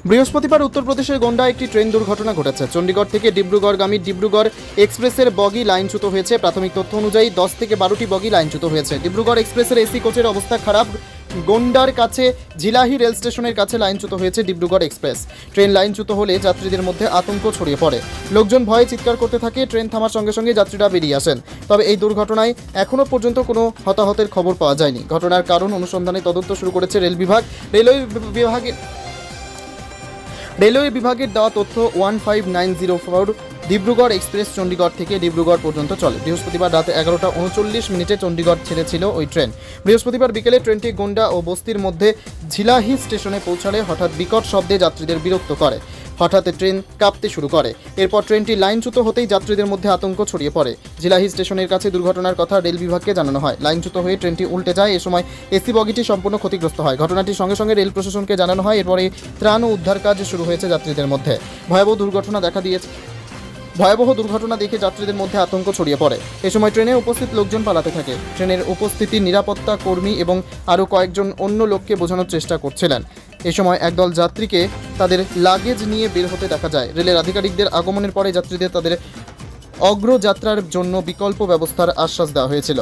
বৃহস্পতিবার উত্তরপ্রদেশের গোন্ডা একটি ট্রেন দুর্ঘটনা ঘটেছে। চণ্ডীগড় থেকে ডিব্রুগড়গামী ডিব্রুগড় এক্সপ্রেসের বগি লাইনচ্যুত হয়েছে। প্রাথমিক তথ্য অনুযায়ী 10 থেকে 12টি বগি লাইনচ্যুত হয়েছে। ডিব্রুগড় এক্সপ্রেসের এসি কোচের অবস্থা খারাপ। গোন্ডার কাছে ঝিলাহি রেল স্টেশনের কাছে লাইনচ্যুত হয়েছে ডিব্রুগড় এক্সপ্রেস। ট্রেন লাইনচ্যুত হলে যাত্রীদের মধ্যে আতঙ্ক ছড়িয়ে পড়ে। লোকজন ভয়ে চিৎকার করতে থাকে। ট্রেন থামার সঙ্গে সঙ্গে যাত্রীরা বেরিয়ে আসেন। তবে এই দুর্ঘটনায় এখনও পর্যন্ত কোনো হতাহতের খবর পাওয়া যায়নি। ঘটনার কারণ অনুসন্ধানে তদন্ত শুরু করেছে রেল বিভাগ। রেলওয়ে বিভাগের দেওয়া তথ্য 15904 ডিব্রুগড় এক্সপ্রেস চণ্ডীগড় থেকে ডিব্রুগড় পর্যন্ত চলে। বৃহস্পতিবার রাতে 11:39 চণ্ডীগড় ছেড়েছিল ওই ট্রেন। বৃহস্পতিবার বিকেলে ট্রেনটি গোন্ডা ও বস্তির মধ্যে ঝিলাহি স্টেশনে পৌঁছালে হঠাৎ বিকট শব্দে যাত্রীদের বিরক্ত করে। হঠাৎ ট্রেন কাঁপতে শুরু করে। এরপর ট্রেনটি লাইনচ্যুত হতেই যাত্রীদের মধ্যে আতঙ্ক ছড়িয়ে পড়ে। ঝিলাহি স্টেশনের কাছে দুর্ঘটনার কথা রেল বিভাগকে জানানো হয়। লাইনচ্যুত হয়ে ট্রেনটি উল্টে যায়। এ সময় এসি বগিটি সম্পূর্ণ ক্ষতিগ্রস্ত হয়। ঘটনাটির সঙ্গে সঙ্গে রেল প্রশাসনকে জানানো হয়। এরপরে ত্রাণ ও উদ্ধার কাজ শুরু হয়েছে যাত্রীদের মধ্যে। ভয়াবহ দুর্ঘটনা দেখে যাত্রীদের মধ্যে আতঙ্ক ছড়িয়ে পড়ে। এ সময় ট্রেনে উপস্থিত লোকজন পালাতে থাকে। ট্রেনের উপস্থিতি নিরাপত্তা কর্মী এবং আরও কয়েকজন অন্য লোককে বোঝানোর চেষ্টা করছিলেন। এ সময় একদল যাত্রীকে তাদের লাগেজ নিয়ে বের হতে দেখা যায়। রেলের আধিকারিকদের আগমনের পরে যাত্রীদের তাদের অগ্রযাত্রার জন্য বিকল্প ব্যবস্থার আশ্বাস দেওয়া হয়েছিল।